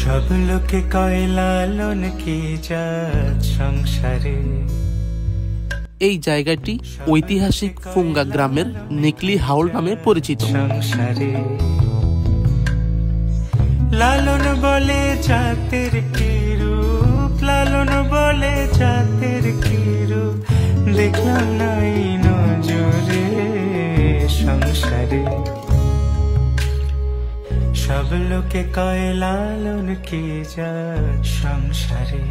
সব লোকে কয় লালন কি জাত সংসারে। এই জায়গাটি ঐতিহাসিক ফুঙ্গা গ্রামের নিকলি হাওল নামে পরিচিত। সংসারে লালন বলে জাতের কি রূপ, লালন বলে জাতের কি রূপ, দেখলাম নাই নজরে সংসারে। সব লোকে কয় লালন কি জাত সংসারে।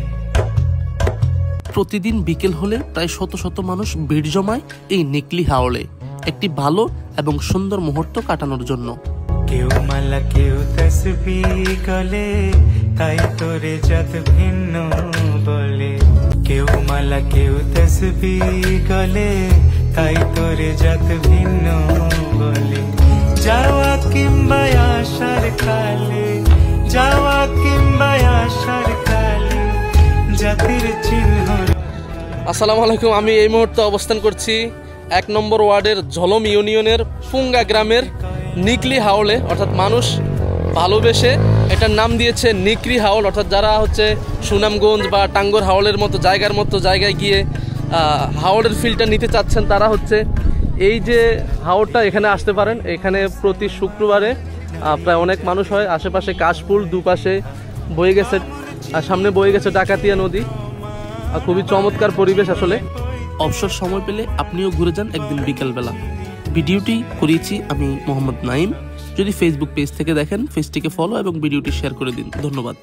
প্রতিদিন বিকেল হলে প্রায় শত শত মানুষ ভিড় জমায় এই নিকলি হাওলে একটি ভালো এবং সুন্দর মুহূর্ত কাটানোর জন্য। কেউ মালা কেউ তসবিহ গলে, তাই তোরে জাত ভিন্ন বলে। কেউ মালা কেউ তসবিহ গলে, তাই তোরে জাত ভিন্ন বলে। যাওয়া কিংবা আসার কালে, যাওয়া কিংবা আসার কালে জাতির চিহ্ন। আসসালামু আলাইকুম। আমি এই মুহূর্তে অবস্থান করছি 1 নম্বর ওয়ার্ডের ঝলম ইউনিয়নের ফুঙ্গা গ্রামের নিকলি হাওলে, অর্থাৎ মানুষ ভালোবেসে এটার নাম দিয়েছে নিকলি হাওল। অর্থাৎ যারা হচ্ছে সুনামগঞ্জ বা টাঙ্গর হাওলের মতো জায়গায় গিয়ে হাওলের ফিলটা নিতে চাচ্ছেন, তারা হচ্ছে এই যে হাওরটা এখানে আসতে পারেন। এখানে প্রতি শুক্রবারে প্রায় অনেক মানুষ হয়। আশেপাশে কাশফুল, দুপাশে বয়ে গেছে, সামনে বয়ে গেছে ডাকাতিয়া নদী। খুবই চমৎকার পরিবেশ আসলে। অবসর সময় পেলে আপনিও ঘুরে যান একদিন বিকেলবেলা। ভিডিওটি করিয়েছি আমি মোহাম্মদ নাইম। যদি ফেসবুক পেজ থেকে দেখেন, পেজটিকে ফলো এবং ভিডিওটি শেয়ার করে দিন। ধন্যবাদ।